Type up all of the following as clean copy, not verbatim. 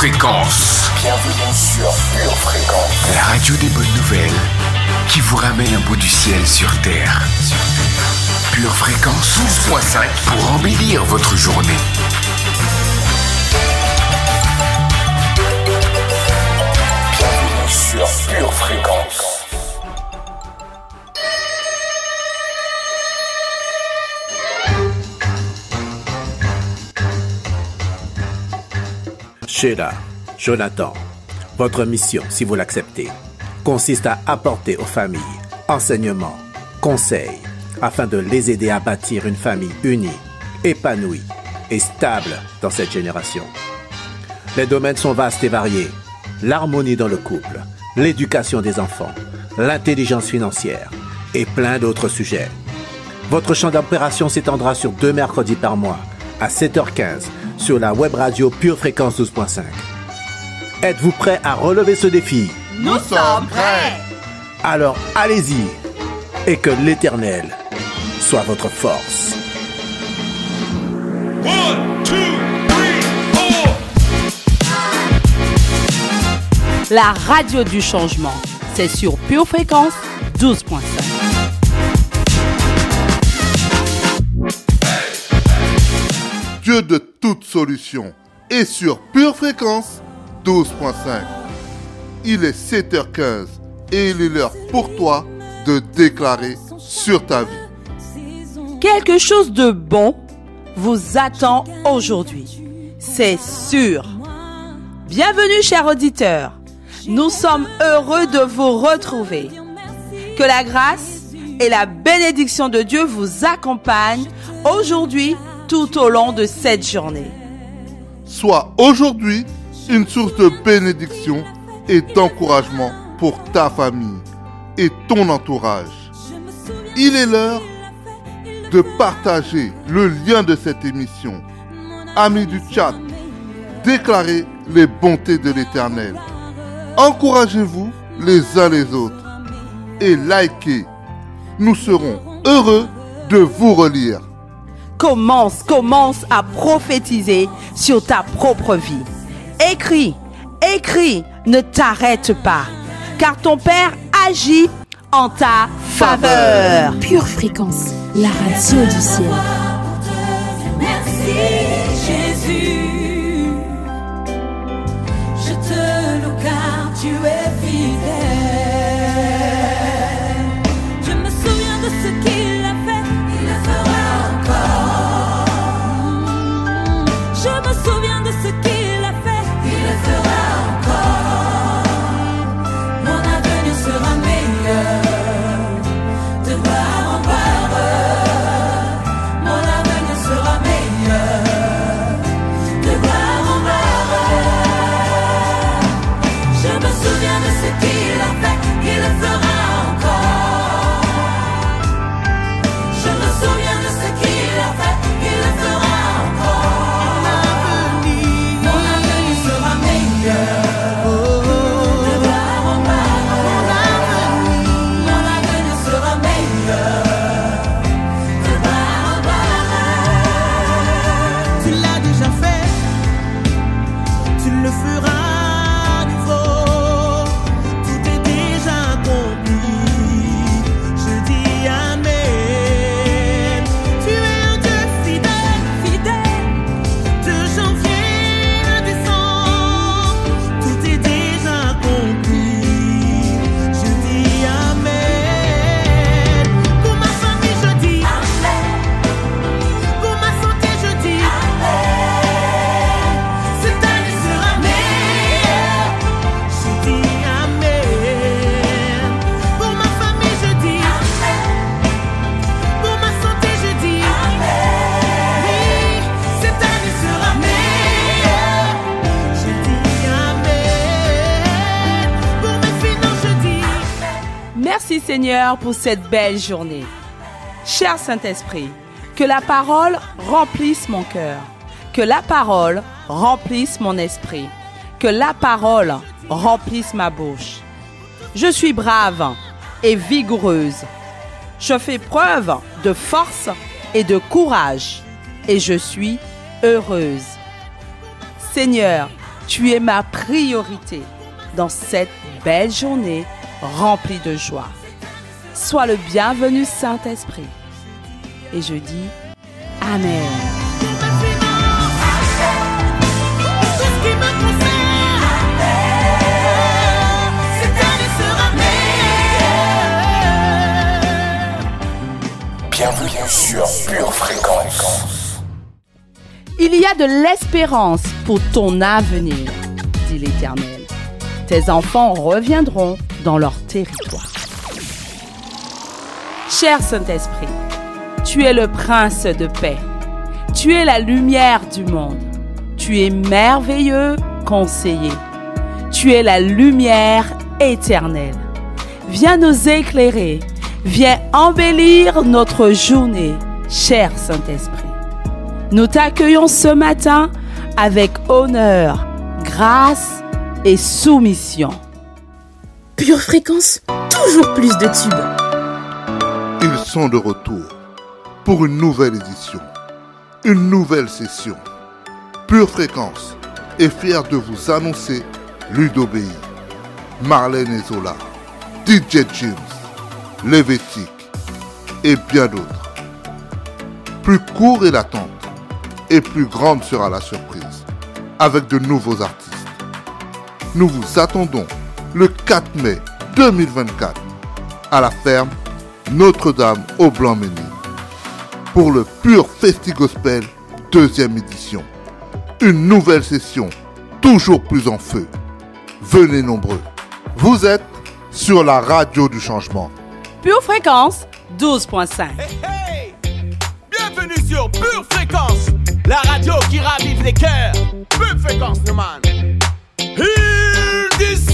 Fréquence. Bienvenue sur Pure Fréquence. La radio des bonnes nouvelles qui vous ramène un bout du ciel sur Terre. Pure Fréquence 12.5 pour embellir votre journée. Bienvenue sur Pure Fréquence. Sheila, Jonathan, votre mission, si vous l'acceptez, consiste à apporter aux familles enseignements, conseils, afin de les aider à bâtir une famille unie, épanouie et stable dans cette génération. Les domaines sont vastes et variés. L'harmonie dans le couple, l'éducation des enfants, l'intelligence financière et plein d'autres sujets. Votre champ d'opération s'étendra sur 2 mercredis par mois, à 7h15, sur la web radio Pure Fréquence 12.5. Êtes-vous prêts à relever ce défi? Nous sommes prêts! Alors allez-y et que l'Éternel soit votre force. 1, 2, 3, 4. La radio du changement, c'est sur Pure Fréquence 12.5. Dieu de toute solution est sur Pure Fréquence 12.5. Il est 7h15 et il est l'heure pour toi de déclarer sur ta vie. Quelque chose de bon vous attend aujourd'hui, c'est sûr. Bienvenue chers auditeurs, nous sommes heureux de vous retrouver. Que la grâce et la bénédiction de Dieu vous accompagnent aujourd'hui tout au long de cette journée. Sois aujourd'hui une source de bénédiction et d'encouragement pour ta famille et ton entourage. Il est l'heure de partager le lien de cette émission. Amis du chat, déclarez les bontés de l'Éternel. Encouragez-vous les uns les autres et likez. Nous serons heureux de vous relire. Commence à prophétiser sur ta propre vie. Écris, ne t'arrête pas, car ton Père agit en ta faveur. Pure Fréquence, la radio du ciel. Merci Jésus, je te loue car tu es fidèle. Je me souviens de ce qu'il a fait, il le fera encore. Je me souviens de ce qu'il a fait, il le fera encore. Mon avenir sera meilleur, de gloire en gloire. Mon avenir sera meilleur, de gloire en gloire. Je me souviens de ce qu'il a fait, il le fera encore. Je me souviens de ce qu'il a fait, il le fera encore. Mon avenir sera meilleur, de gloire en gloire. Mon avenir sera meilleur, de gloire en gloire. Tu l'as déjà fait, tu le feras à nouveau. Tout est déjà accompli. Je dis Amen. Tu es un Dieu fidèle, fidèle. De janvier à décembre, tout est déjà accompli. Je dis Amen. Pour ma famille, je dis Amen. Pour ma santé, je dis Amen. Cette année sera meilleure. Je dis Amen. Pour ma famille, je dis Amen. Pour ma santé, je dis Amen. Oui, cette année sera meilleure. Je dis Amen. Pour mes finances, je dis Merci Seigneur pour cette belle journée. Cher Saint-Esprit, que la parole remplisse mon cœur, que la parole remplisse mon esprit, que la parole remplisse ma bouche. Je suis brave et vigoureuse. Je fais preuve de force et de courage et je suis heureuse. Seigneur, Tu es ma priorité dans cette belle journée remplie de joie. Sois le bienvenu, Saint-Esprit. Et je dis Amen. Bienvenue sur Pure Fréquence. Il y a de l'espérance pour ton avenir, dit l'Éternel. Tes enfants reviendront dans leur territoire. Cher Saint-Esprit, tu es le prince de paix. Tu es la lumière du monde. Tu es merveilleux conseiller. Tu es la lumière éternelle. Viens nous éclairer. Viens embellir notre journée, cher Saint-Esprit. Nous t'accueillons ce matin avec honneur, grâce et soumission. Pure Fréquence, toujours plus de tubes. Ils sont de retour pour une nouvelle édition, une nouvelle session. Pure Fréquence est fier de vous annoncer Ludo BI, Marlène et Zola, DJ James, Lévétique et bien d'autres. Plus court est l'attente et plus grande sera la surprise avec de nouveaux artistes. Nous vous attendons le 4 mai 2024 à la ferme Notre-Dame au Blanc-Ménil pour le Pure Festi Gospel 2e édition. Une nouvelle session toujours plus en feu. Venez nombreux. Vous êtes sur la radio du changement. Pure Fréquence 12.5. Hey! Bienvenue sur Pure Fréquence, la radio qui ravive les cœurs. Pure Fréquence, no man. Hear this.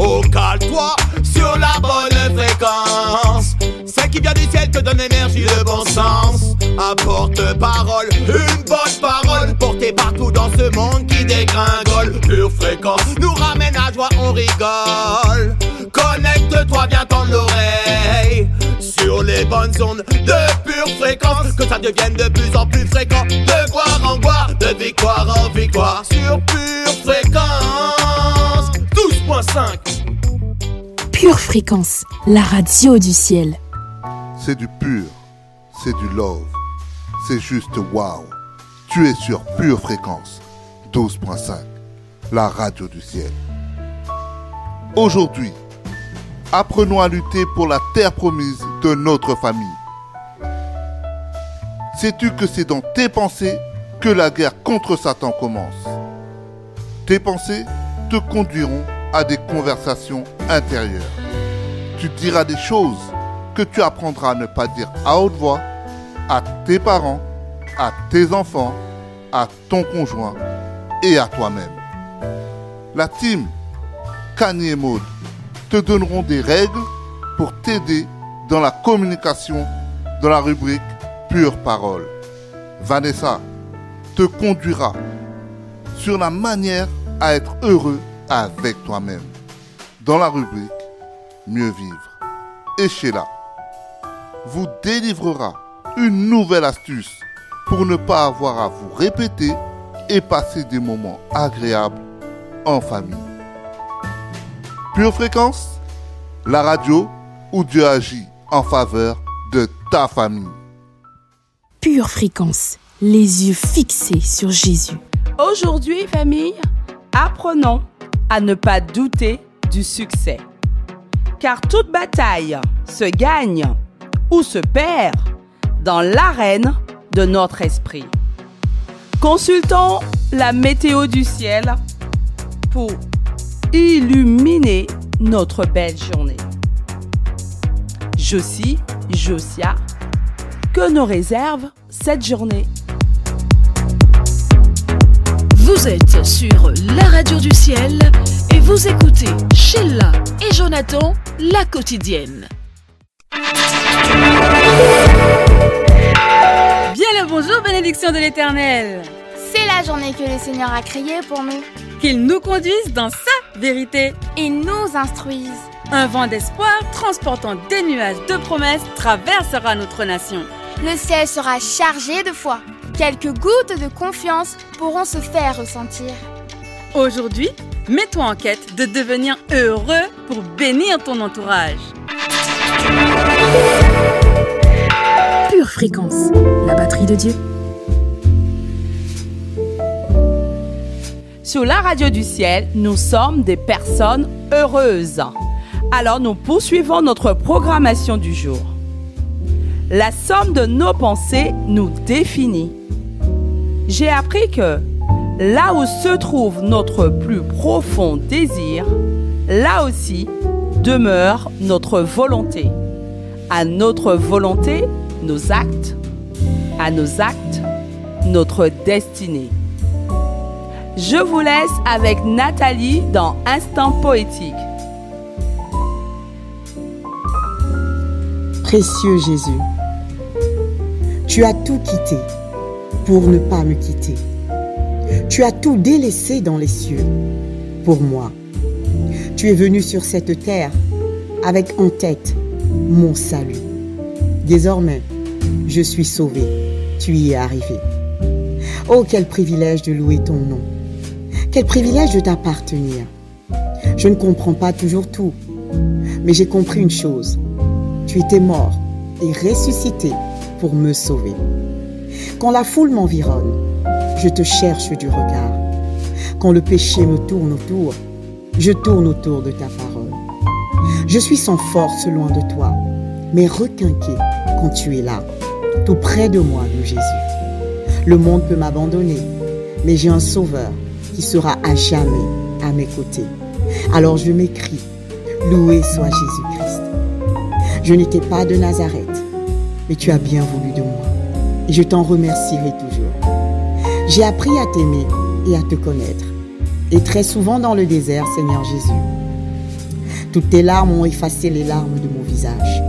Oh, cale-toi sur la bonne fréquence. Celle qui vient du ciel te donne énergie, le bon sens. Apporte parole, une bonne parole portée partout dans ce monde qui dégringole. Pure Fréquence nous ramène à joie, on rigole. Connecte-toi, viens tendre l'oreille sur les bonnes ondes de Pure Fréquence. Que ça devienne de plus en plus fréquent. De gloire en gloire, de victoire en victoire. Sur Pure Fréquence 12.5. Pure Fréquence, la radio du ciel. C'est du pur, c'est du love, c'est juste wow. Tu es sur Pure Fréquence 12.5, la radio du ciel. Aujourd'hui, apprenons à lutter pour la terre promise de notre famille. Sais-tu que c'est dans tes pensées que la guerre contre Satan commence? Tes pensées te conduiront à des conversations intérieures. Tu diras des choses que tu apprendras à ne pas dire à haute voix à tes parents, à tes enfants, à ton conjoint et à toi-même. La team Kanye et Maud te donneront des règles pour t'aider dans la communication dans la rubrique Pure Parole. Vanessa te conduira sur la manière à être heureux avec toi-même dans la rubrique Mieux vivre. Et Sheila vous délivrera une nouvelle astuce pour ne pas avoir à vous répéter et passer des moments agréables en famille. Pure Fréquence, la radio où Dieu agit en faveur de ta famille. Pure Fréquence, les yeux fixés sur Jésus. Aujourd'hui, famille, apprenons à ne pas douter du succès. Car toute bataille se gagne ou se perd dans l'arène de notre esprit. Consultons la météo du ciel pour illuminer notre belle journée. Josia, que nous réserve cette journée? Vous êtes sur la radio du ciel et vous écoutez Sheila et Jonathan, la quotidienne. Bien le bonjour, bénédiction de l'Éternel. C'est la journée que le Seigneur a créée pour nous. Qu'il nous conduise dans sa vérité et nous instruise. Un vent d'espoir transportant des nuages de promesses traversera notre nation. Le ciel sera chargé de foi. quelques gouttes de confiance pourront se faire ressentir. Aujourd'hui, mets-toi en quête de devenir heureux pour bénir ton entourage. Pure Fréquence, la batterie de Dieu. Sur la radio du ciel, nous sommes des personnes heureuses. Alors nous poursuivons notre programmation du jour. La somme de nos pensées nous définit. J'ai appris que là où se trouve notre plus profond désir, là aussi demeure notre volonté. À notre volonté, nos actes. À nos actes, notre destinée. Je vous laisse avec Nathalie dans Instant Poétique. Précieux Jésus, tu as tout quitté pour ne pas me quitter. Tu as tout délaissé dans les cieux pour moi. Tu es venu sur cette terre avec en tête mon salut. Désormais, je suis sauvé. Tu y es arrivé. Oh, quel privilège de louer ton nom. Quel privilège de t'appartenir. Je ne comprends pas toujours tout, mais j'ai compris une chose. Tu étais mort et ressuscité pour me sauver. Quand la foule m'environne, je te cherche du regard. Quand le péché me tourne autour, je tourne autour de ta parole. Je suis sans force loin de toi, mais requinqué quand tu es là, tout près de moi, mon Jésus. Le monde peut m'abandonner, mais j'ai un sauveur qui sera à jamais à mes côtés. Alors je m'écris, loué soit Jésus-Christ. Je n'étais pas de Nazareth, mais tu as bien voulu de moi, et je t'en remercierai toujours. J'ai appris à t'aimer et à te connaître, et très souvent dans le désert, Seigneur Jésus. Toutes tes larmes ont effacé les larmes de mon visage,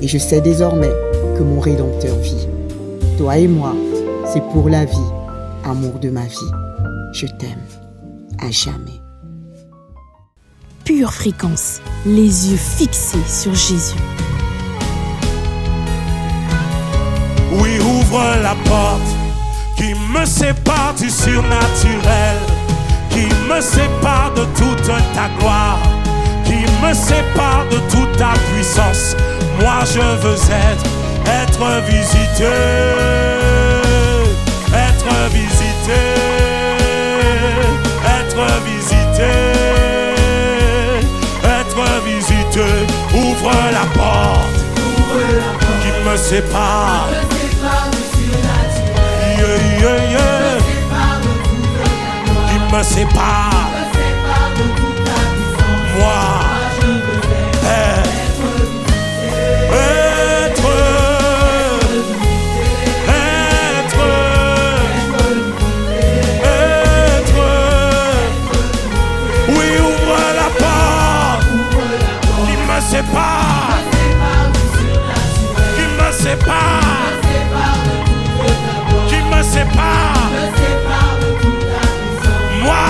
et je sais désormais que mon Rédempteur vit. Toi et moi, c'est pour la vie, amour de ma vie. Je t'aime à jamais. Pure Fréquence, les yeux fixés sur Jésus. Oui, ouvre la porte qui me sépare du surnaturel, qui me sépare de toute ta gloire, qui me sépare de toute ta puissance. Moi je veux être visité, être visité, être visité, être visité. Ouvre la porte qui me sépare. Yeah, yeah, yeah. Qui me sépare. Moi, oui, ouvre la porte qui me sépare, qui me sépare, qui me sépare. Moi,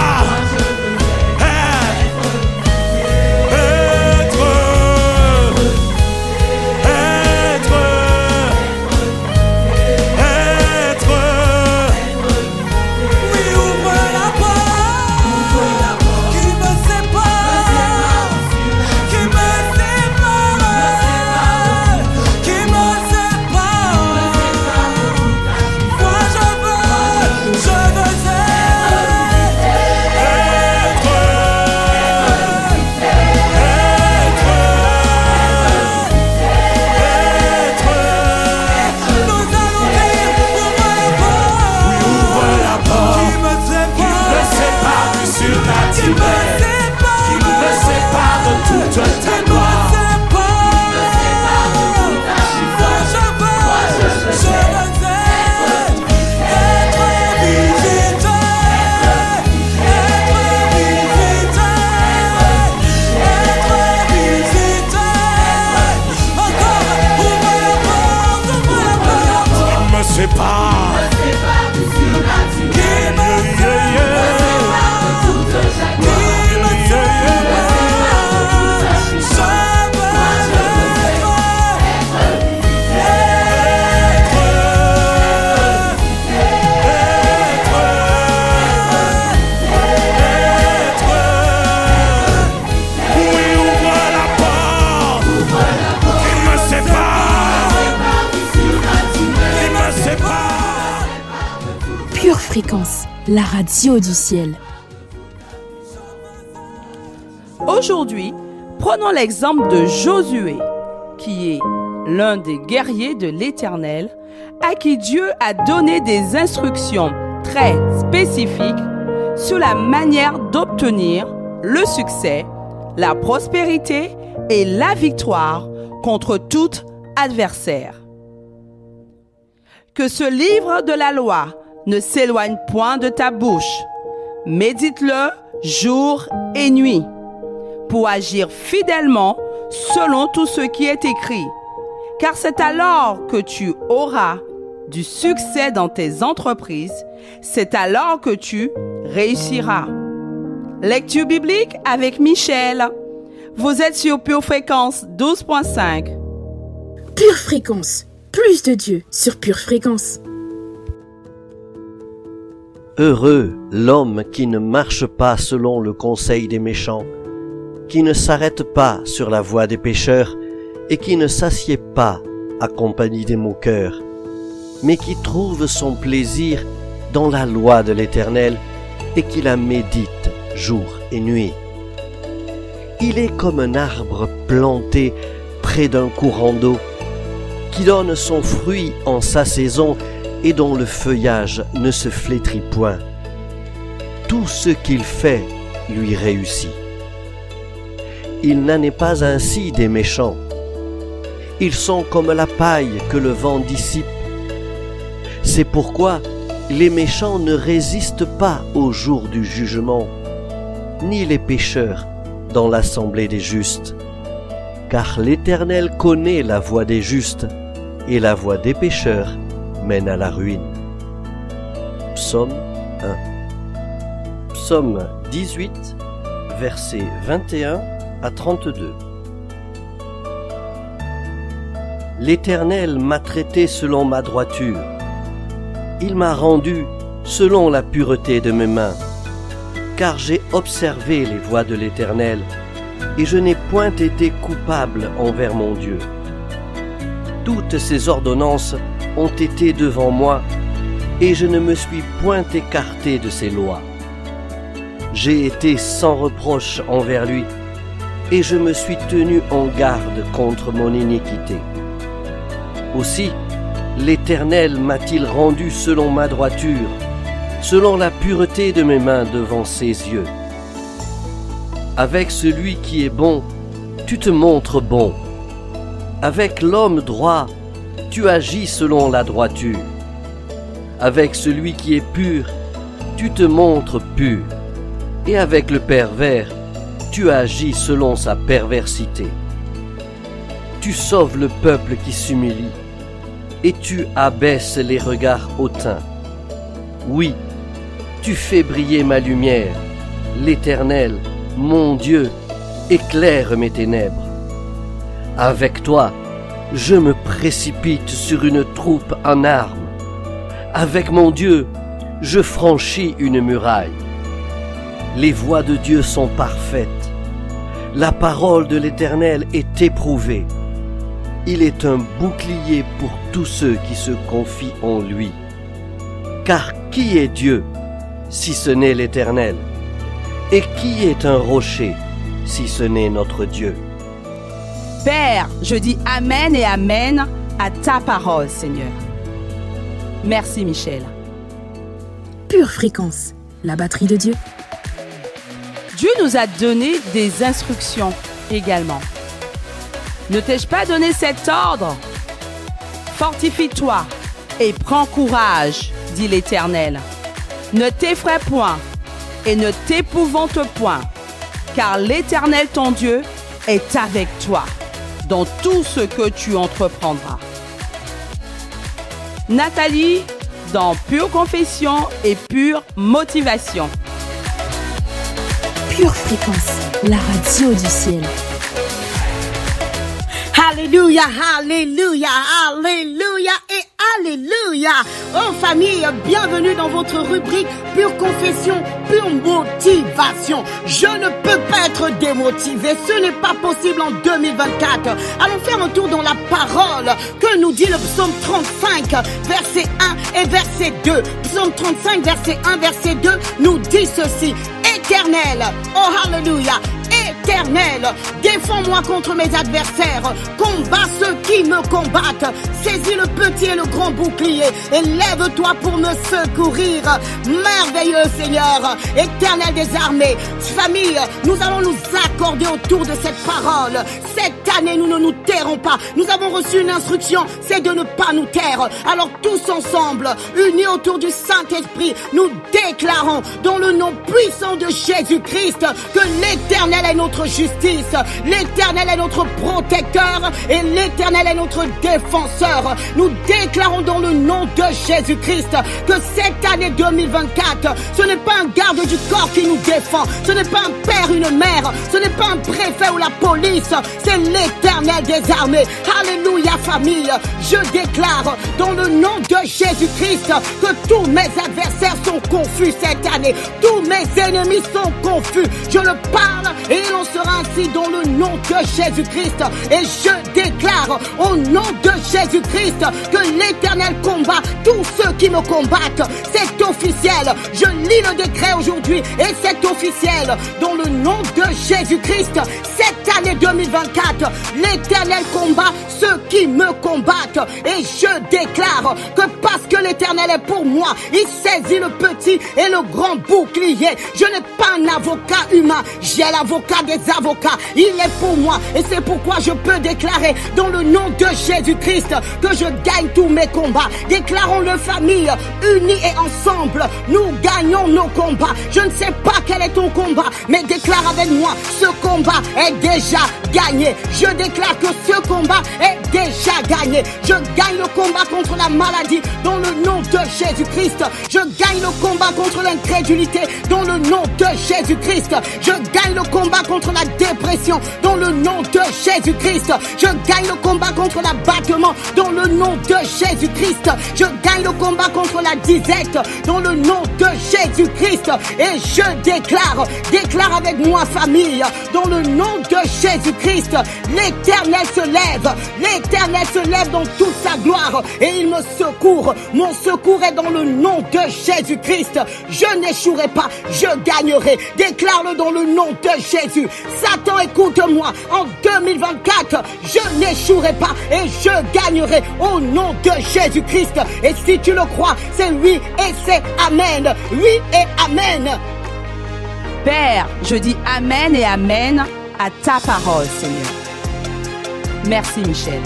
Pure Fréquence, la radio du ciel. Aujourd'hui, prenons l'exemple de Josué, qui est l'un des guerriers de l'Éternel, à qui Dieu a donné des instructions très spécifiques sur la manière d'obtenir le succès, la prospérité et la victoire contre tout adversaire. Que ce livre de la loi ne s'éloigne point de ta bouche. Médite-le jour et nuit pour agir fidèlement selon tout ce qui est écrit. Car c'est alors que tu auras du succès dans tes entreprises, c'est alors que tu réussiras. Lecture biblique avec Michel. Vous êtes sur Pure Fréquence 12.5. Pure Fréquence, plus de Dieu sur Pure Fréquence. Heureux l'homme qui ne marche pas selon le conseil des méchants, qui ne s'arrête pas sur la voie des pécheurs et qui ne s'assied pas à compagnie des moqueurs, mais qui trouve son plaisir dans la loi de l'Éternel et qui la médite jour et nuit. Il est comme un arbre planté près d'un courant d'eau, qui donne son fruit en sa saison et dont le feuillage ne se flétrit point. Tout ce qu'il fait lui réussit. Il n'en est pas ainsi des méchants. Ils sont comme la paille que le vent dissipe. C'est pourquoi les méchants ne résistent pas au jour du jugement, ni les pécheurs dans l'assemblée des justes. Car l'Éternel connaît la voie des justes, et la voie des pécheurs mène à la ruine. Psaume 1. Psaume 18, versets 21 à 32. L'Éternel m'a traité selon ma droiture. Il m'a rendu selon la pureté de mes mains. Car j'ai observé les voies de l'Éternel, et je n'ai point été coupable envers mon Dieu. Toutes ses ordonnances ont été devant moi, et je ne me suis point écarté de ses lois. J'ai été sans reproche envers lui, et je me suis tenu en garde contre mon iniquité. Aussi, l'Éternel m'a-t-il rendu selon ma droiture, selon la pureté de mes mains devant ses yeux. Avec celui qui est bon, tu te montres bon. Avec l'homme droit, tu agis selon la droiture. Avec celui qui est pur, tu te montres pur. Et avec le pervers, tu agis selon sa perversité. Tu sauves le peuple qui s'humilie, et tu abaisses les regards hautains. Oui, tu fais briller ma lumière, l'Éternel, mon Dieu, éclaire mes ténèbres. Avec toi, je me précipite sur une troupe en armes. Avec mon Dieu, je franchis une muraille. Les voies de Dieu sont parfaites. La parole de l'Éternel est éprouvée. Il est un bouclier pour tous ceux qui se confient en lui. Car qui est Dieu, si ce n'est l'Éternel? Et qui est un rocher, si ce n'est notre Dieu? Père, je dis Amen et Amen à ta parole, Seigneur. Merci, Michel. Pure Fréquence, la batterie de Dieu. Dieu nous a donné des instructions également. Ne t'ai-je pas donné cet ordre? Fortifie-toi et prends courage, dit l'Éternel. Ne t'effraie point et ne t'épouvante point, car l'Éternel ton Dieu est avec toi dans tout ce que tu entreprendras. Nathalie, dans Pure Confession et Pure Motivation. Pure Fréquence, la radio du ciel. Alléluia, alléluia, alléluia et Alléluia. Oh famille, bienvenue dans votre rubrique Pure Confession, Pure Motivation. Je ne peux pas être démotivé, ce n'est pas possible en 2024. Allons faire un tour dans la parole que nous dit le psaume 35, verset 1 et verset 2. Psaume 35, verset 1, verset 2 nous dit ceci. Éternel, oh hallelujah, Éternel, défends-moi contre mes adversaires, combat ceux qui me combattent, saisis le petit et le grand bouclier, et lève-toi pour me secourir. Merveilleux Seigneur, Éternel des armées, famille, nous allons nous accorder autour de cette parole. Cette année, nous ne nous tairons pas. Nous avons reçu une instruction, c'est de ne pas nous taire. Alors tous ensemble, unis autour du Saint-Esprit, nous déclarons dans le nom puissant de Jésus-Christ que l'Éternel est notre justice, l'Éternel est notre protecteur et l'Éternel est notre défenseur. Nous déclarons dans le nom de Jésus-Christ que cette année 2024, ce n'est pas un garde du corps qui nous défend, ce n'est pas un père, une mère, ce n'est pas un préfet ou la police, c'est l'Éternel des armées. Alléluia famille, je déclare dans le nom de Jésus-Christ que tous mes adversaires sont confus cette année, tous mes ennemis sont confus. Je le parle et il en sera ainsi dans le nom de Jésus-Christ. Et je déclare au nom de Jésus-Christ que l'Éternel combat tous ceux qui me combattent. C'est officiel. Je lis le décret aujourd'hui et c'est officiel. Dans le nom de Jésus-Christ, cette année 2024, l'Éternel combat ceux qui me combattent. Et je déclare que parce que l'Éternel est pour moi, il saisit le petit et le grand bouclier. Je n'ai pas un avocat humain, j'ai l'avocat des avocats. Il est pour moi et c'est pourquoi je peux déclarer dans le nom de Jésus-Christ que je gagne tous mes combats. Déclarons-le famille, unis et ensemble, nous gagnons nos combats. Je ne sais pas quel est ton combat, mais déclare avec moi, ce combat est déjà gagné. Je déclare que ce combat est déjà gagné. Je gagne le combat contre la maladie dans le nom de Jésus-Christ. Je gagne le combat contre l'incrédulité dans le nom de Jésus-Christ. Je gagne le combat contre la dépression dans le nom de Jésus-Christ. Je gagne le combat contre l'abattement dans le nom de Jésus-Christ. Je gagne le combat contre la disette dans le nom de Jésus-Christ. Et je déclare avec moi famille, dans le nom de Jésus-Christ, l'Éternel se lève dans toute sa gloire et il me secourt. Mon secours est dans le nom de Jésus-Christ. Je n'échouerai pas, je gagnerai. Déclare-le dans le nom de Jésus. Satan, écoute-moi. En 2024, je n'échouerai pas et je gagnerai au nom de Jésus-Christ. Et si tu le crois, c'est oui et c'est amen. Oui et amen. Père, je dis amen et amen à ta parole, Seigneur. Merci, Michel.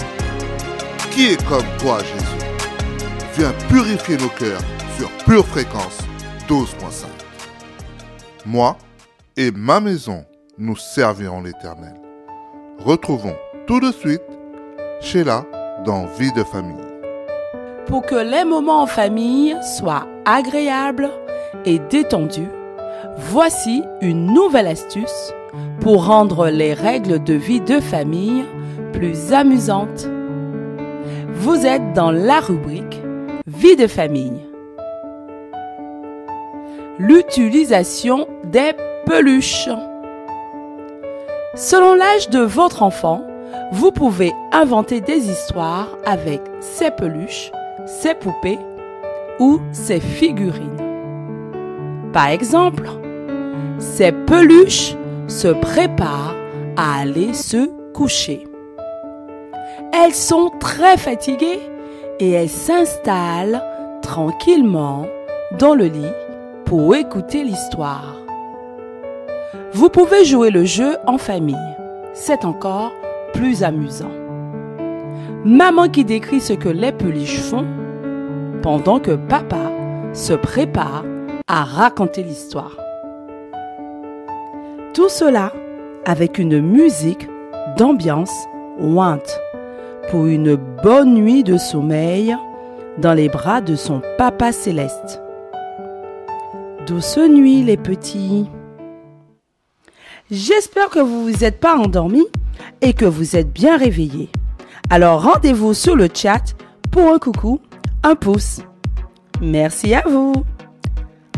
Qui est comme toi, Jésus? Viens purifier nos cœurs sur Pure Fréquence 12.5. Moi et ma maison, nous servirons l'Éternel. Retrouvons tout de suite Sheila dans Vie de famille. Pour que les moments en famille soient agréables et détendus, voici une nouvelle astuce pour rendre les règles de vie de famille plus amusantes. Vous êtes dans la rubrique Vie de famille. L'utilisation des peluches. Selon l'âge de votre enfant, vous pouvez inventer des histoires avec ses peluches, ses poupées ou ses figurines. Par exemple, ces peluches se préparent à aller se coucher. Elles sont très fatiguées et elles s'installent tranquillement dans le lit pour écouter l'histoire. Vous pouvez jouer le jeu en famille. C'est encore plus amusant. Maman qui décrit ce que les peluches font pendant que papa se prépare à raconter l'histoire. Tout cela avec une musique d'ambiance ointe pour une bonne nuit de sommeil dans les bras de son papa céleste. Douce nuit les petits. J'espère que vous vous êtes pas endormis et que vous êtes bien réveillés. Alors rendez-vous sur le chat pour un coucou un pouce. Merci à vous.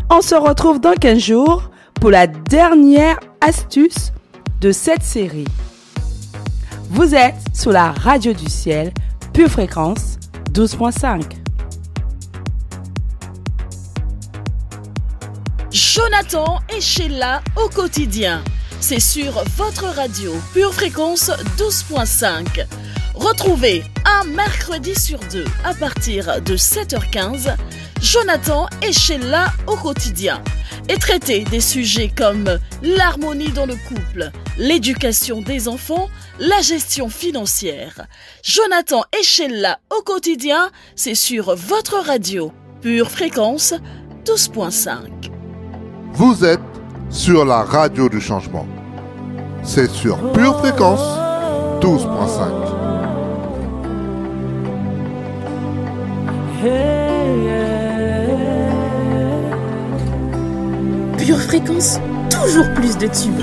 On se retrouve dans 15 jours pour la dernière astuce de cette série. Vous êtes sur la radio du ciel, Pure Fréquence 12.5. Jonathan et Sheila au quotidien. C'est sur votre radio Pure Fréquence 12.5. Retrouvez un mercredi sur 2 à partir de 7h15 Jonathan et Sheila au quotidien et traiter des sujets comme l'harmonie dans le couple, l'éducation des enfants, la gestion financière. Jonathan et Sheila au quotidien, c'est sur votre radio Pure Fréquence 12.5. Vous êtes sur la radio du changement. C'est sur Pure Fréquence 12.5. Pure Fréquence, toujours plus de tubes.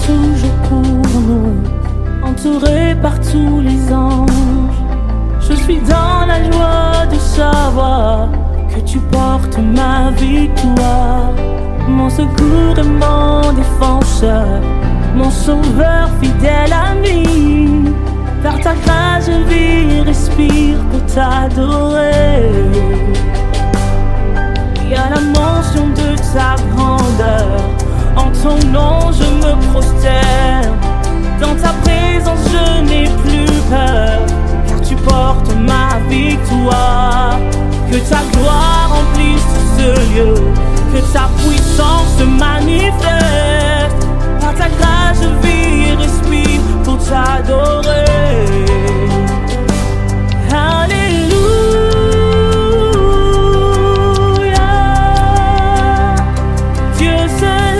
Toujours pour nous, entouré par tous les anges. Je suis dans la joie de savoir que tu portes ma victoire. Mon secours et mon défenseur, mon sauveur fidèle ami. Par ta grâce je vis et respire pour t'adorer. Il y a la mention de ta grandeur. En ton nom je me prosterne. Dans ta présence je n'ai plus peur, car tu portes ma victoire. Que ta gloire remplisse ce lieu, que ta puissance se manifeste. Par ta grâce je vis et respire pour t'adorer. Alléluia. Dieu seul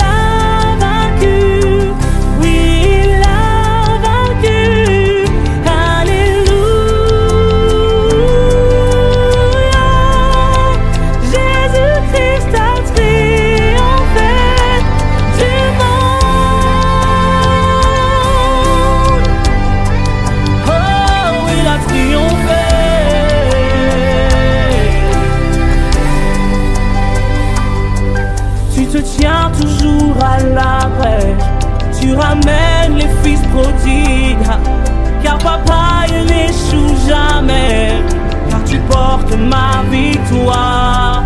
tiens toujours à la brèche, tu ramènes les fils prodigues, car papa il n'échoue jamais, car tu portes ma victoire.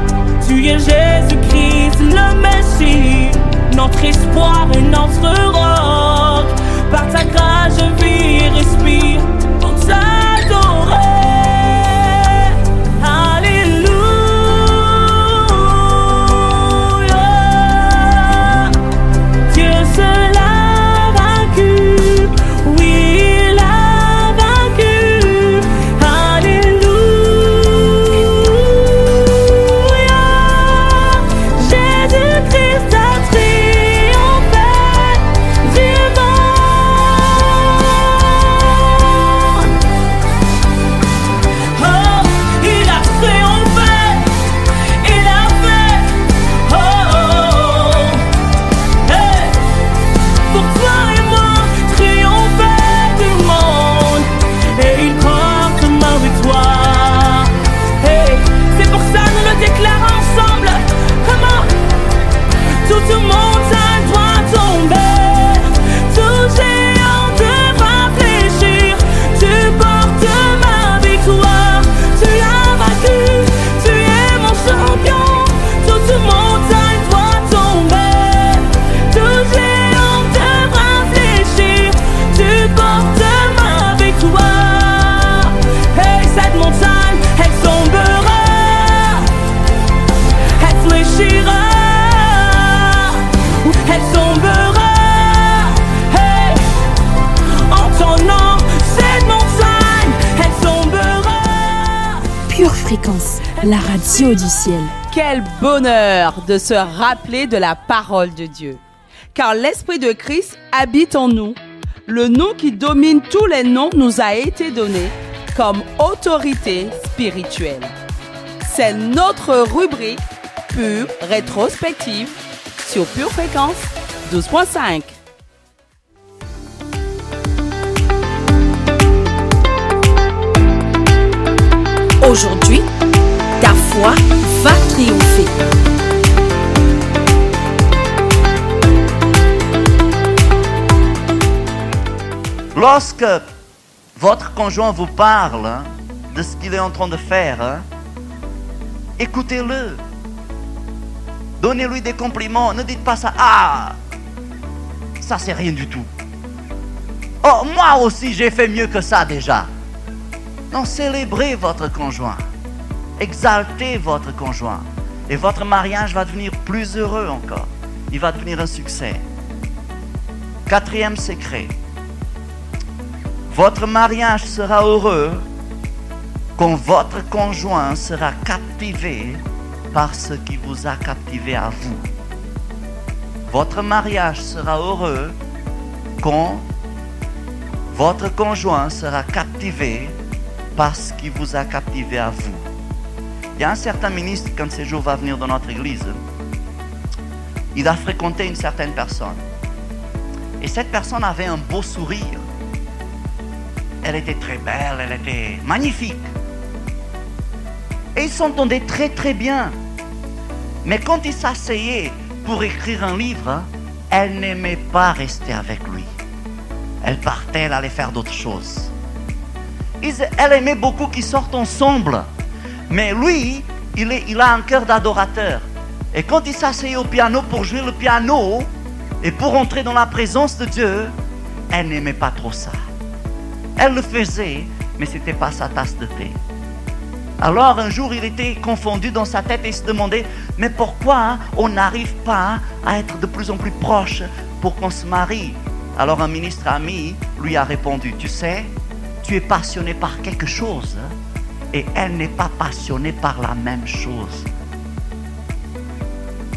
Tu es Jésus-Christ le Messie, notre espoir et notre roc. Par ta grâce je vis et respire pour t'adorer. la radio du ciel. Quel bonheur de se rappeler de la parole de Dieu. Car l'Esprit de Christ habite en nous. Le nom qui domine tous les noms nous a été donné comme autorité spirituelle. C'est notre rubrique Pure Rétrospective sur Pure Fréquence 12.5. Aujourd'hui, ta foi va triompher. Lorsque votre conjoint vous parle de ce qu'il est en train de faire, écoutez-le. Donnez-lui des compliments. Ne dites pas ça. Ah, ça c'est rien du tout. Oh, moi aussi j'ai fait mieux que ça déjà. Non, célébrez votre conjoint. Exaltez votre conjoint. Et votre mariage va devenir plus heureux encore. Il va devenir un succès. Quatrième secret. Votre mariage sera heureux quand votre conjoint sera captivé par ce qui vous a captivé à vous. Votre mariage sera heureux quand votre conjoint sera captivé par ce qui vous a captivé à vous. Il y a un certain ministre, quand ce jour va venir dans notre église, il a fréquenté une certaine personne. Et cette personne avait un beau sourire. Elle était très belle, elle était magnifique. Et ils s'entendaient très très bien. Mais quand il s'asseyait pour écrire un livre, elle n'aimait pas rester avec lui. Elle partait, elle allait faire d'autres choses. Elle aimait beaucoup qu'ils sortent ensemble. Mais lui, il a un cœur d'adorateur. Et quand il s'asseyait au piano pour jouer le piano et pour entrer dans la présence de Dieu, elle n'aimait pas trop ça. Elle le faisait, mais ce n'était pas sa tasse de thé. Alors un jour, il était confondu dans sa tête et il se demandait, mais pourquoi on n'arrive pas à être de plus en plus proches pour qu'on se marie? Alors un ministre ami lui a répondu, tu sais, tu es passionné par quelque chose et elle n'est pas passionnée par la même chose.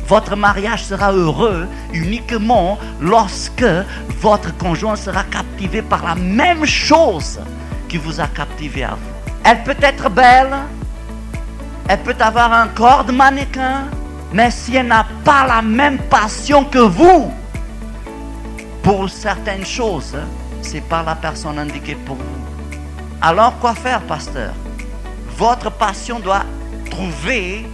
Votre mariage sera heureux uniquement lorsque votre conjoint sera captivé par la même chose qui vous a captivé à vous. Elle peut être belle, elle peut avoir un corps de mannequin, mais si elle n'a pas la même passion que vous pour certaines choses, c'est pas la personne indiquée pour vous. Alors quoi faire, pasteur? Votre passion doit trouver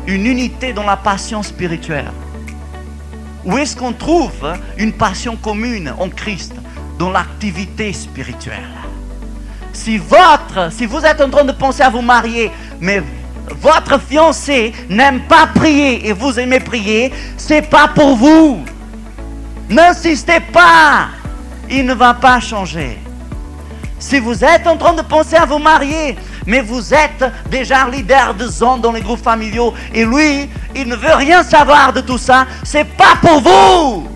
une unité dans la passion spirituelle. Où est-ce qu'on trouve une passion commune en Christ? Dans l'activité spirituelle. Si vous êtes en train de penser à vous marier, mais votre fiancé n'aime pas prier et vous aimez prier, c'est pas pour vous. N'insistez pas, il ne va pas changer. Si vous êtes en train de penser à vous marier, mais vous êtes déjà leader de zone dans les groupes familiaux et lui, il ne veut rien savoir de tout ça, c'est pas pour vous.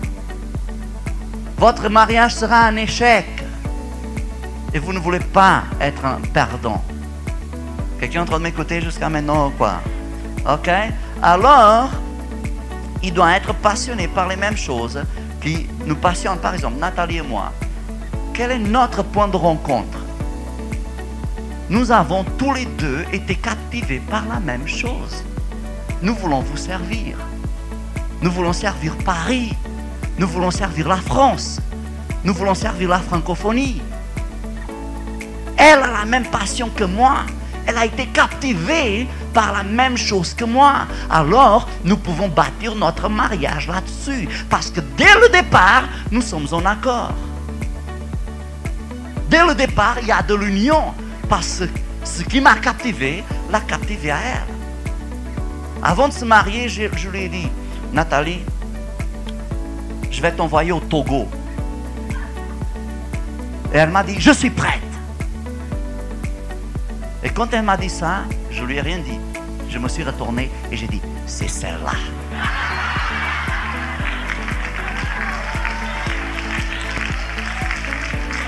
Votre mariage sera un échec et vous ne voulez pas être un perdant. Quelqu'un est en train de m'écouter jusqu'à maintenant ou quoi? Ok? Alors, il doit être passionné par les mêmes choses qui nous passionnent. Par exemple, Nathalie et moi, quel est notre point de rencontre? Nous avons tous les deux été captivés par la même chose. Nous voulons vous servir. Nous voulons servir Paris. Nous voulons servir la France. Nous voulons servir la francophonie. Elle a la même passion que moi. Elle a été captivée par la même chose que moi. Alors, nous pouvons bâtir notre mariage là-dessus. Parce que dès le départ, nous sommes en accord. Dès le départ, il y a de l'union. Parce que ce qui m'a captivé, l'a captivé à elle. Avant de se marier, je lui ai dit, Nathalie, je vais t'envoyer au Togo. Et elle m'a dit, je suis prête. Et quand elle m'a dit ça, je lui ai rien dit. Je me suis retourné et j'ai dit, c'est celle-là.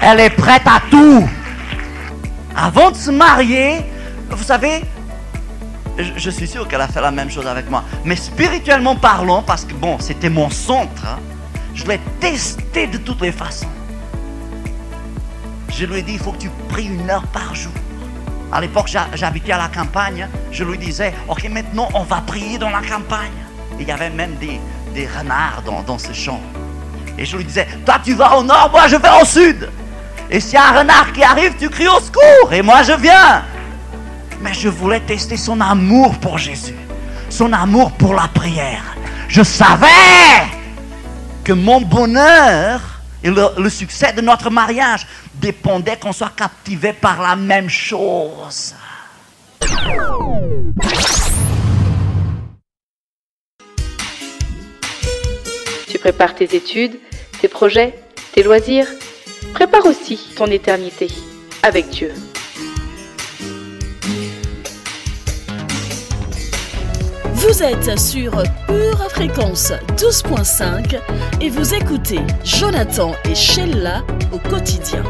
Elle est prête à tout. Avant de se marier, vous savez, je suis sûr qu'elle a fait la même chose avec moi. Mais spirituellement parlant, parce que bon, c'était mon centre, hein, je l'ai testé de toutes les façons. Je lui ai dit, il faut que tu pries 1 heure par jour. À l'époque, j'habitais à la campagne. Je lui disais, ok, maintenant, on va prier dans la campagne. Et il y avait même des renards dans ce champ. Et je lui disais, toi, tu vas au nord, moi, je vais au sud. Et s'il y a un renard qui arrive, tu cries au secours. Et moi, je viens. Mais je voulais tester son amour pour Jésus. Son amour pour la prière. Je savais que mon bonheur et le succès de notre mariage dépendait qu'on soit captivé par la même chose. Tu prépares tes études, tes projets, tes loisirs. Prépare aussi ton éternité avec Dieu. Vous êtes sur Pure Fréquence 12.5 et vous écoutez Jonathan et Sheila au quotidien.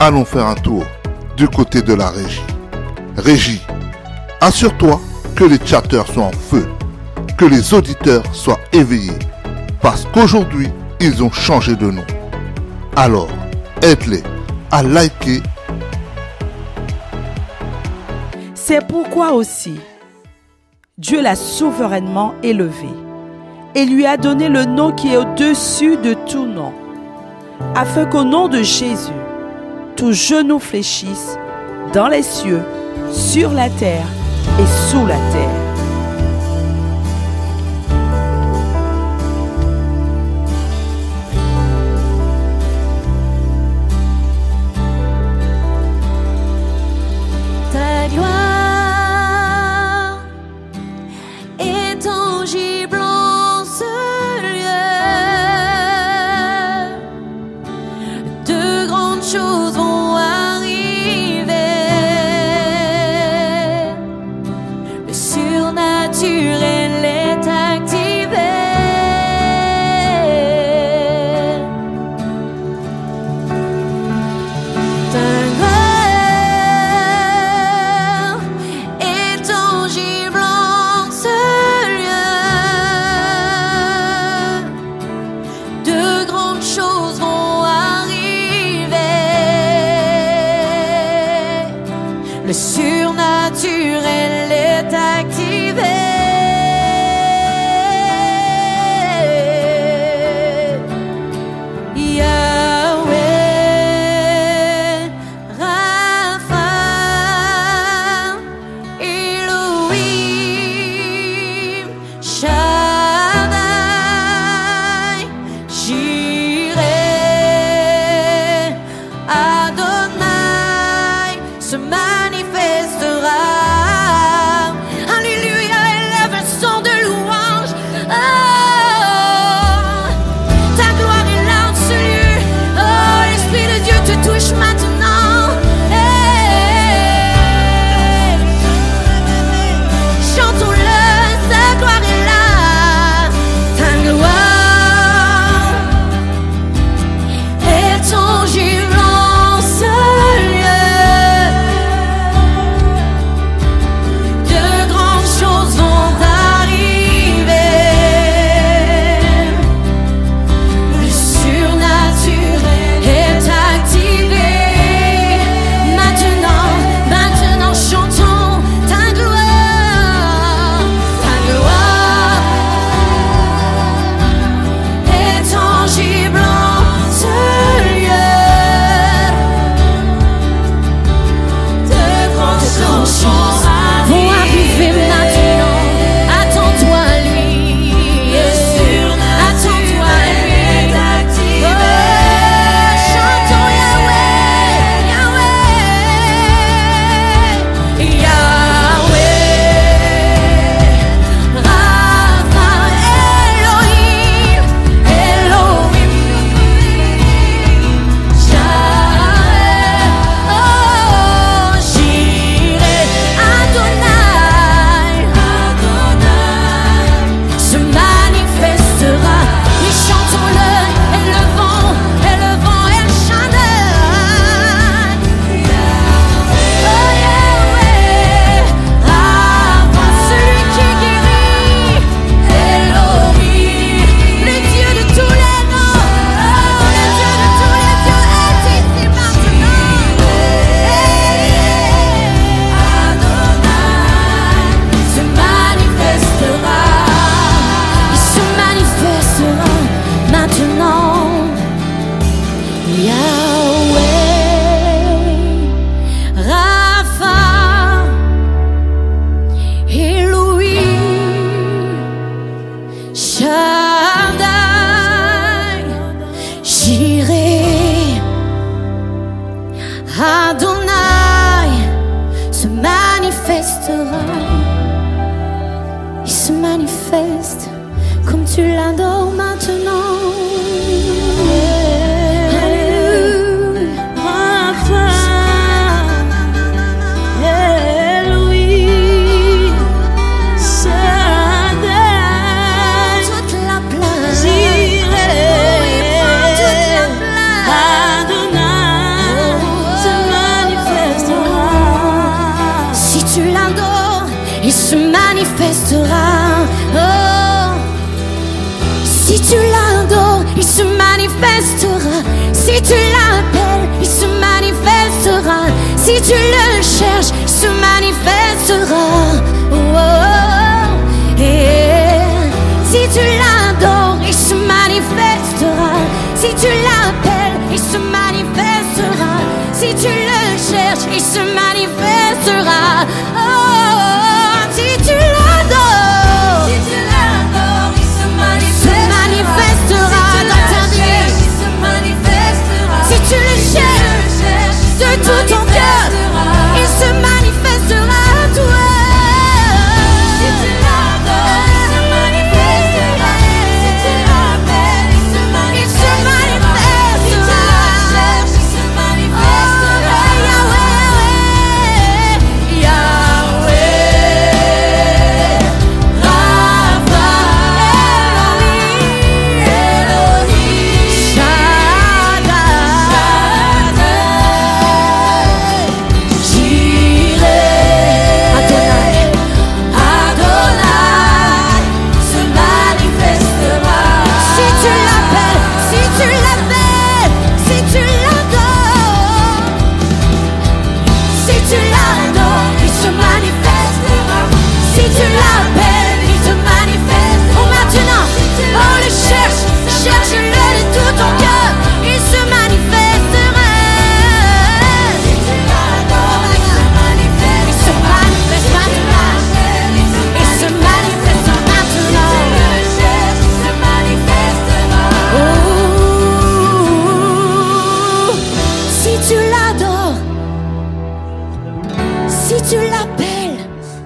Allons faire un tour du côté de la régie. Régie, assure-toi que les chatteurs soient en feu, que les auditeurs soient éveillés, parce qu'aujourd'hui, ils ont changé de nom. Alors, aide-les à liker. C'est pourquoi aussi Dieu l'a souverainement élevé et lui a donné le nom qui est au-dessus de tout nom, afin qu'au nom de Jésus, tout genou fléchisse dans les cieux, sur la terre et sous la terre. Ta gloire est tangible en ce lieu. De grandes choses vont arriver. Le surnaturel est activé. Ta gloire est tangible en ce lieu. De grandes choses vont arriver. Le surnaturel est activé. Yahweh, Rapha, Elohim, Shaddai, Jireh, Adonai se manifestera. Alléluia, élève un son de louange. Oh, ta gloire est là en ce lieu. Oh, l'Esprit de Dieu te touche maintenant. Hey. Chantons-le, ta gloire est là. Ta gloire Jireh, Adonai se manifestera. Il se manifeste comme tu l'adores maintenant. Il se manifestera. Oh. Si tu l'adores, il se manifestera. Si tu l'appelles, il se manifestera. Si tu le cherches, il se manifestera. Oh, oh, oh. Et si tu l'adores, il se manifestera. Si tu l'appelles, il se manifestera. Si tu le cherches, il se manifestera. Oh. Si tu l'adores, il se manifestera dans ta vie. Si tu le cherches de tout ton cœur, il se manifestera à toi. Si tu l'adores, il se manifestera. Si tu l'appelles, il se manifestera. Si tu le cherches, il se manifestera. Yahweh, Yahweh.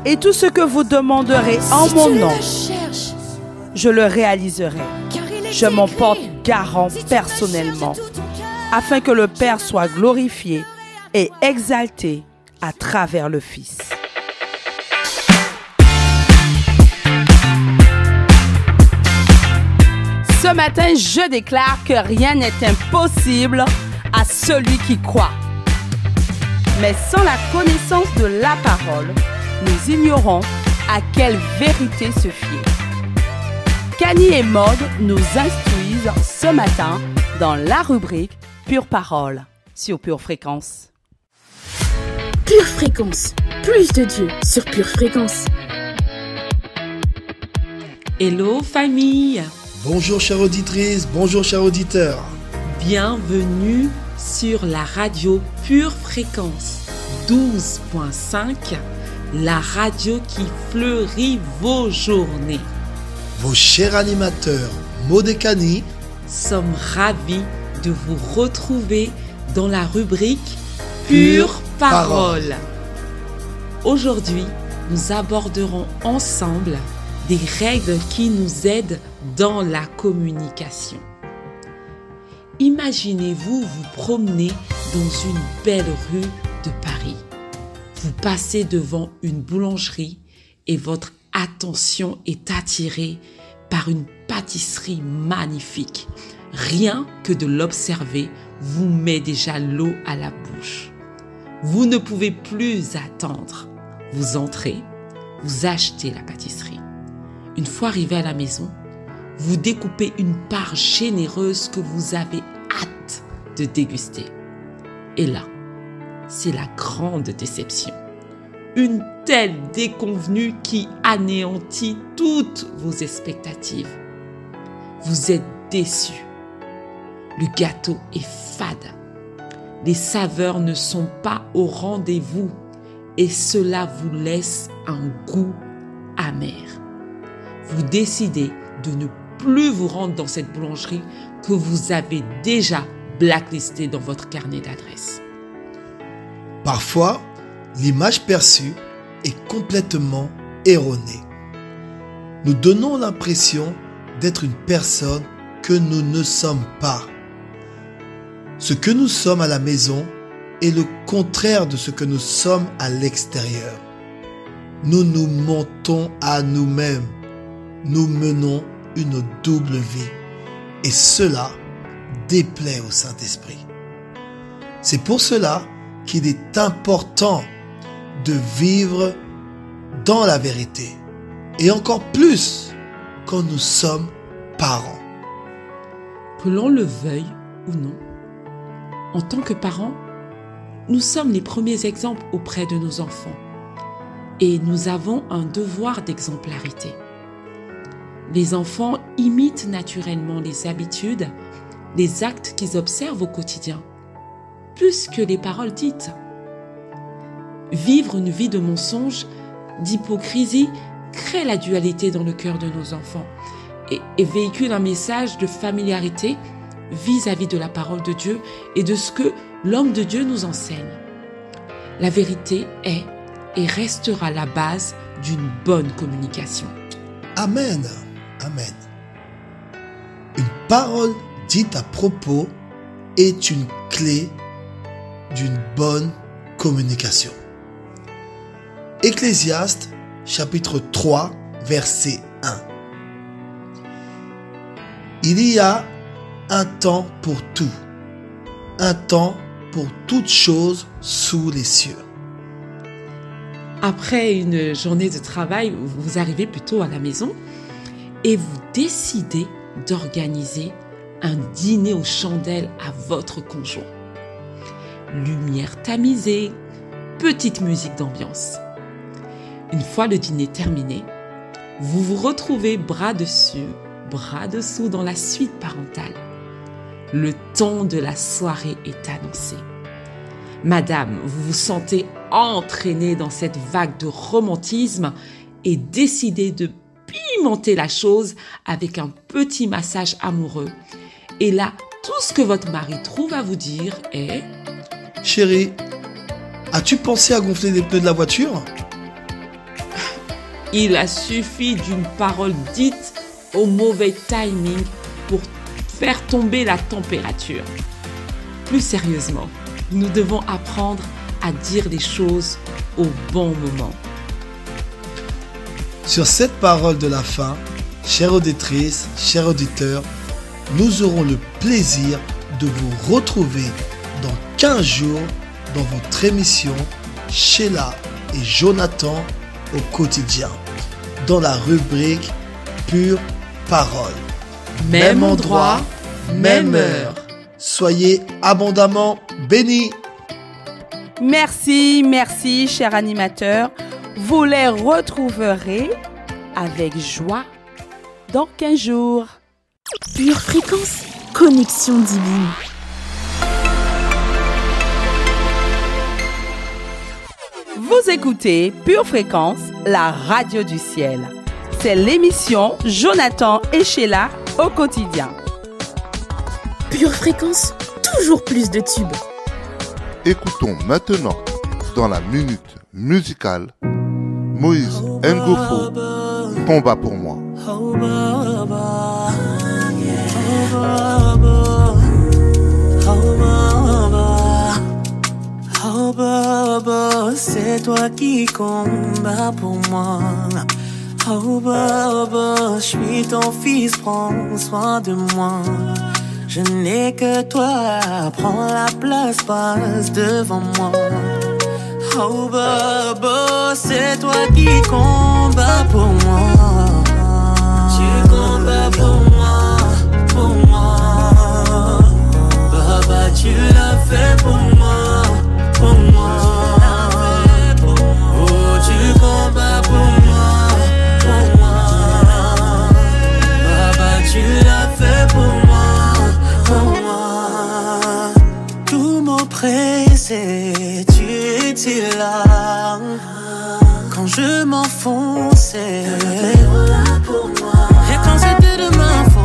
Et tout ce que vous demanderez en mon nom, je le réaliserai. Je m'en porte garant personnellement, afin que le Père soit glorifié et exalté à travers le Fils. Ce matin, je déclare que rien n'est impossible à celui qui croit. Mais sans la connaissance de la parole, nous ignorons à quelle vérité se fier. Kani et Maud nous instruisent ce matin dans la rubrique Pure Parole sur Pure Fréquence. Pure Fréquence, plus de Dieu sur Pure Fréquence. Hello famille. Bonjour chère auditrice, bonjour chers auditeurs. Bienvenue sur la radio Pure Fréquence 12.5, la radio qui fleurit vos journées. Vos chers animateurs, Maud et Kani, sommes ravis de vous retrouver dans la rubrique Pure Parole. Aujourd'hui, nous aborderons ensemble des règles qui nous aident dans la communication. Imaginez-vous vous promener dans une belle rue de Paris. Vous passez devant une boulangerie et votre attention est attirée par une pâtisserie magnifique. Rien que de l'observer vous met déjà l'eau à la bouche. Vous ne pouvez plus attendre. Vous entrez, vous achetez la pâtisserie. Une fois arrivé à la maison, vous découpez une part généreuse que vous avez hâte de déguster. Et là, c'est la grande déception. Une telle déconvenue qui anéantit toutes vos expectatives. Vous êtes déçus. Le gâteau est fade. Les saveurs ne sont pas au rendez-vous et cela vous laisse un goût amer. Vous décidez de ne plus vous rendre dans cette boulangerie que vous avez déjà blacklistée dans votre carnet d'adresses. Parfois, l'image perçue est complètement erronée. Nous donnons l'impression d'être une personne que nous ne sommes pas. Ce que nous sommes à la maison est le contraire de ce que nous sommes à l'extérieur. Nous nous mentons à nous-mêmes. Nous menons une double vie. Et cela déplaît au Saint-Esprit. C'est pour cela qu'il est important de vivre dans la vérité. Et encore plus quand nous sommes parents. Que l'on le veuille ou non, en tant que parents, nous sommes les premiers exemples auprès de nos enfants. Et nous avons un devoir d'exemplarité. Les enfants imitent naturellement les habitudes, les actes qu'ils observent au quotidien, plus que les paroles dites. Vivre une vie de mensonge, d'hypocrisie, crée la dualité dans le cœur de nos enfants et véhicule un message de familiarité vis-à-vis de la parole de Dieu et de ce que l'homme de Dieu nous enseigne. La vérité est et restera la base d'une bonne communication. Amen. Amen. Une parole dite à propos est une clé d'une bonne communication. Ecclésiaste, chapitre 3, verset 1. Il y a un temps pour tout, un temps pour toutes choses sous les cieux. Après une journée de travail, vous arrivez plutôt à la maison et vous décidez d'organiser un dîner aux chandelles à votre conjoint. Lumière tamisée, petite musique d'ambiance. Une fois le dîner terminé, vous vous retrouvez bras dessus, bras dessous dans la suite parentale. Le ton de la soirée est annoncé. Madame, vous vous sentez entraînée dans cette vague de romantisme et décidez de pimenter la chose avec un petit massage amoureux. Et là, tout ce que votre mari trouve à vous dire est... Chérie, as-tu pensé à gonfler les pneus de la voiture ? Il a suffi d'une parole dite au mauvais timing pour faire tomber la température. Plus sérieusement, nous devons apprendre à dire les choses au bon moment. Sur cette parole de la fin, chère auditrice, chers auditeurs, nous aurons le plaisir de vous retrouver dans 15 jours dans votre émission Sheila et Jonathan au quotidien, dans la rubrique Pure Parole. Même endroit, même heure. Soyez abondamment bénis. Merci, merci, chers animateurs. Vous les retrouverez avec joie dans 15 jours. Pure Fréquence, connexion divine. Vous écoutez Pure Fréquence, la radio du ciel. C'est l'émission Jonathan et Sheila au quotidien. Pure Fréquence, toujours plus de tubes. Écoutons maintenant, dans la minute musicale, Moïse Ngofo, Combat pour moi. Oh Baba, c'est toi qui combats pour moi. Oh Baba, je suis ton fils, prends soin de moi. Je n'ai que toi, prends la place, passe devant moi. Oh Baba, c'est toi qui combats pour moi. Tu combats pour moi, pour moi. Baba, tu l'as fait pour moi, pour moi. Oh, tu combats pour moi, pour moi. Baba, tu l'as fait pour moi, pour moi. Tout m'oppressait, tu étais là. Quand je m'enfonçais, et quand c'était de ma faute,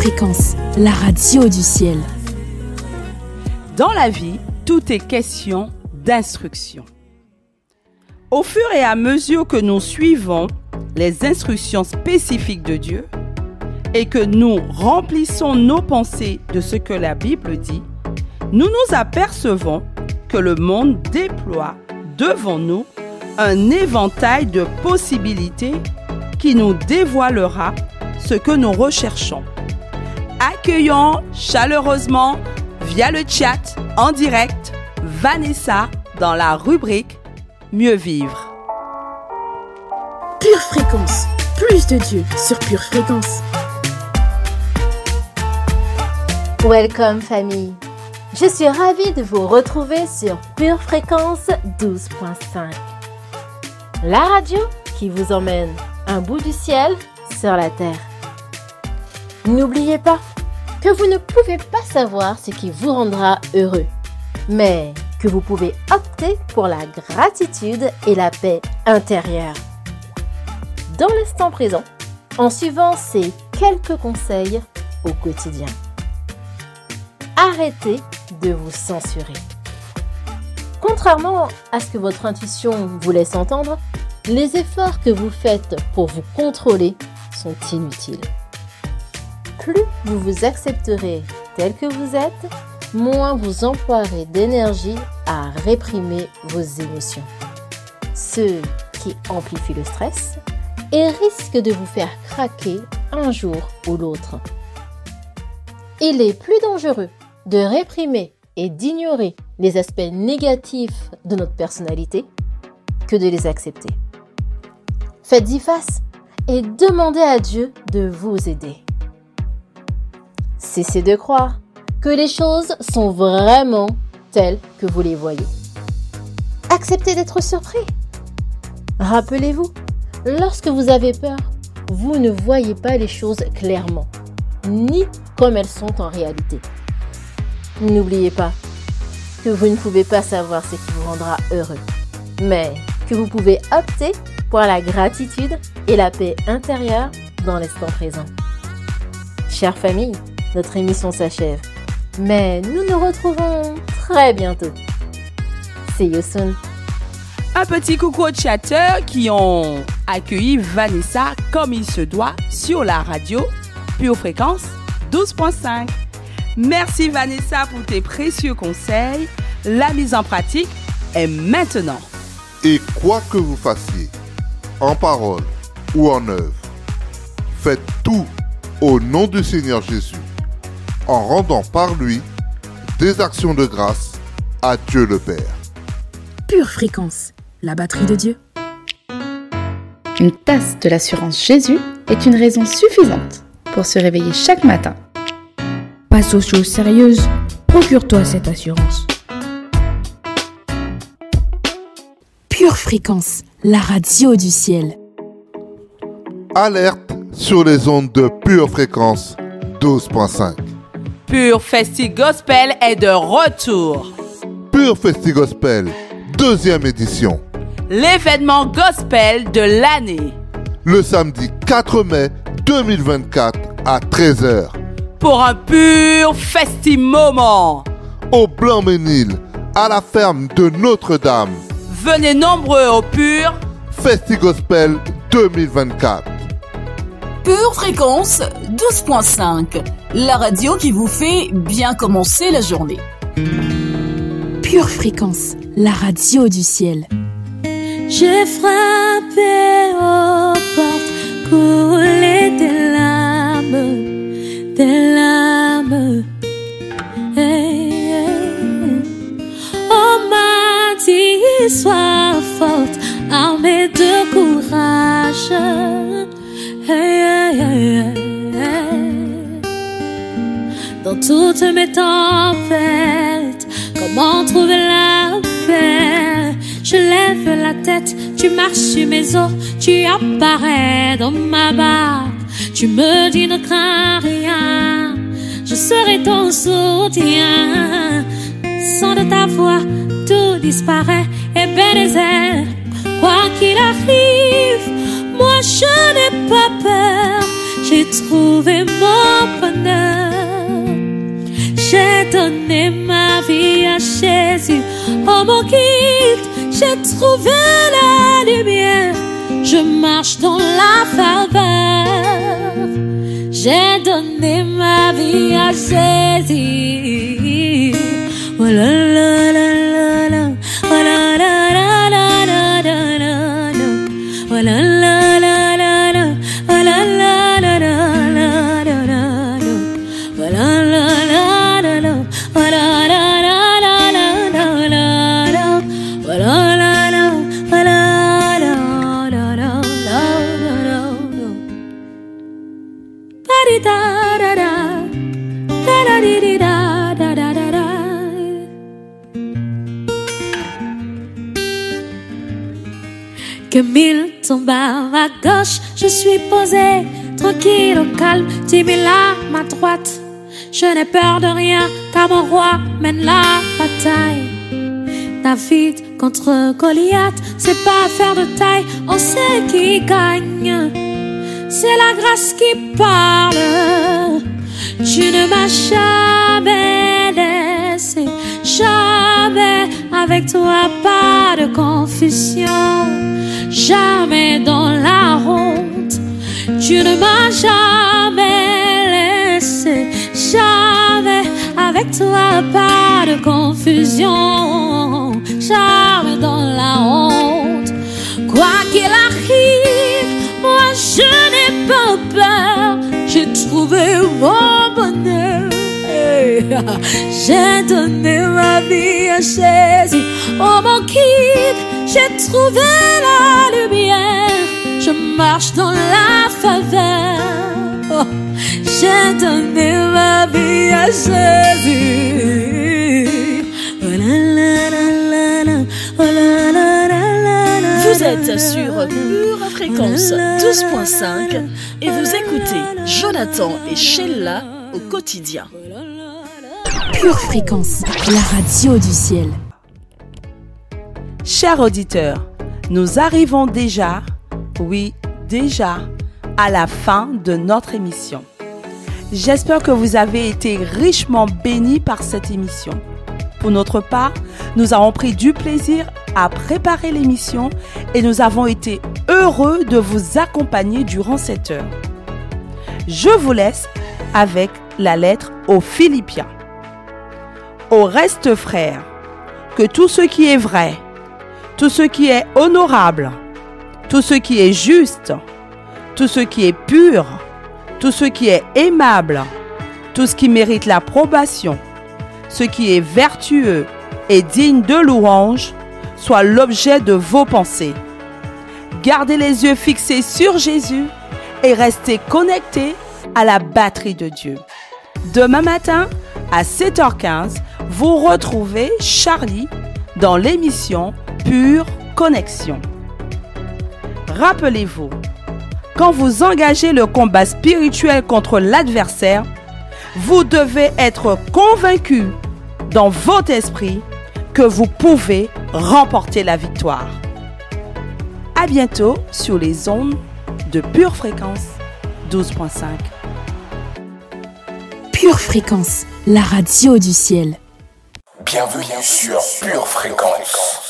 Fréquence, la radio du ciel. Dans la vie, tout est question d'instruction. Au fur et à mesure que nous suivons les instructions spécifiques de Dieu et que nous remplissons nos pensées de ce que la Bible dit, nous nous apercevons que le monde déploie devant nous un éventail de possibilités qui nous dévoilera ce que nous recherchons. Accueillons chaleureusement via le chat en direct Vanessa dans la rubrique Mieux vivre. Pure Fréquence, plus de Dieu sur Pure Fréquence. Welcome famille. Je suis ravie de vous retrouver sur Pure Fréquence 12.5. La radio qui vous emmène un bout du ciel sur la terre. N'oubliez pas que vous ne pouvez pas savoir ce qui vous rendra heureux, mais que vous pouvez opter pour la gratitude et la paix intérieure. Dans l'instant présent, en suivant ces quelques conseils au quotidien. Arrêtez de vous censurer. Contrairement à ce que votre intuition vous laisse entendre, les efforts que vous faites pour vous contrôler sont inutiles. Plus vous vous accepterez tel que vous êtes, moins vous emploierez d'énergie à réprimer vos émotions. Ce qui amplifie le stress et risque de vous faire craquer un jour ou l'autre. Il est plus dangereux de réprimer et d'ignorer les aspects négatifs de notre personnalité que de les accepter. Faites-y face et demandez à Dieu de vous aider. Cessez de croire que les choses sont vraiment telles que vous les voyez. Acceptez d'être surpris. Rappelez-vous, lorsque vous avez peur, vous ne voyez pas les choses clairement, ni comme elles sont en réalité. N'oubliez pas que vous ne pouvez pas savoir ce qui vous rendra heureux, mais que vous pouvez opter pour la gratitude et la paix intérieure dans l'instant présent. Chère famille, notre émission s'achève, mais nous nous retrouvons très bientôt. See you soon. Un petit coucou aux chatteurs qui ont accueilli Vanessa comme il se doit sur la radio Pure Fréquence 12.5. Merci Vanessa pour tes précieux conseils. La mise en pratique est maintenant. Et quoi que vous fassiez, en parole ou en œuvre, faites tout au nom du Seigneur Jésus, en rendant par lui des actions de grâce à Dieu le Père. Pure Fréquence, la batterie de Dieu. Une tasse de l'assurance Jésus est une raison suffisante pour se réveiller chaque matin. Passe aux choses sérieuses, procure-toi cette assurance. Pure Fréquence, la radio du ciel. Alerte sur les ondes de Pure Fréquence 12.5. Pure Festi Gospel est de retour. Pure Festi Gospel, 2e édition. L'événement gospel de l'année. Le samedi 4 mai 2024 à 13h. Pour un pur Festi moment. Au Blanc-Ménil, à la ferme de Notre-Dame. Venez nombreux au Pur Festi Gospel 2024. Pure Fréquence 12.5, la radio qui vous fait bien commencer la journée. Pure Fréquence, la radio du ciel. J'ai frappé aux portes, coulé des larmes, des larmes. Hey, hey. On m'a dit, sois forte, armée de courage. Hey, hey, hey, hey. Dans toutes mes tempêtes, comment trouver la paix? Je lève la tête, tu marches sur mes os, tu apparais dans ma barque. Tu me dis ne crains rien, je serai ton soutien. Sans de ta voix, tout disparaît, Ebenezer. Quoi qu'il arrive, moi je n'ai pas peur. j'ai trouvé mon bonheur. J'ai donné ma vie à Jésus, oh mon guide, j'ai trouvé la lumière, je marche dans la faveur. J'ai donné ma vie à Jésus. Oh la la la la la, oh la la la la la la la, oh la la la la la, oh la la la la la la la, oh la la la la, oh la la la la la la la, oh la la la, oh la la la la la. Da da da, da da di di da da da da da. Que mille tombent à ma gauche, je suis posé, tranquille au calme, 10 000 à ma droite. Je n'ai peur de rien, car mon roi mène la bataille. David contre Goliath, c'est pas affaire de taille, on sait qui gagne. C'est la grâce qui parle. Tu ne m'as jamais laissé, jamais. Avec toi pas de confusion, jamais dans la honte. Tu ne m'as jamais laissé, jamais. Avec toi pas de confusion, jamais dans la honte. Quoi qu'il arrive, moi je n'ai pas peur, j'ai trouvé mon bonheur. J'ai donné ma vie à Jésus, oh mon guide, j'ai trouvé la lumière, je marche dans la faveur. Oh, j'ai donné ma vie à Jésus. Oh la la la la la, oh la la la la la. Vous êtes sur Pure Fréquence 12.5 et vous écoutez Jonathan et Sheila au quotidien. Pure Fréquence, la radio du ciel. Chers auditeurs, nous arrivons déjà, oui, déjà, à la fin de notre émission. J'espère que vous avez été richement bénis par cette émission. Pour notre part, nous avons pris du plaisir à préparer l'émission et nous avons été heureux de vous accompagner durant cette heure. Je vous laisse avec la lettre aux Philippiens. Au reste, frères, que tout ce qui est vrai, tout ce qui est honorable, tout ce qui est juste, tout ce qui est pur, tout ce qui est aimable, tout ce qui mérite l'approbation, ce qui est vertueux et digne de louange, soit l'objet de vos pensées. Gardez les yeux fixés sur Jésus et restez connectés à la batterie de Dieu. Demain matin, à 7h15, vous retrouvez Charlie dans l'émission Pure Connexion. Rappelez-vous, quand vous engagez le combat spirituel contre l'adversaire, vous devez être convaincu dans votre esprit que vous pouvez remporter la victoire. À bientôt sur les ondes de Pure Fréquence 12.5. Pure Fréquence, la radio du ciel. Bienvenue sur Pure Fréquence.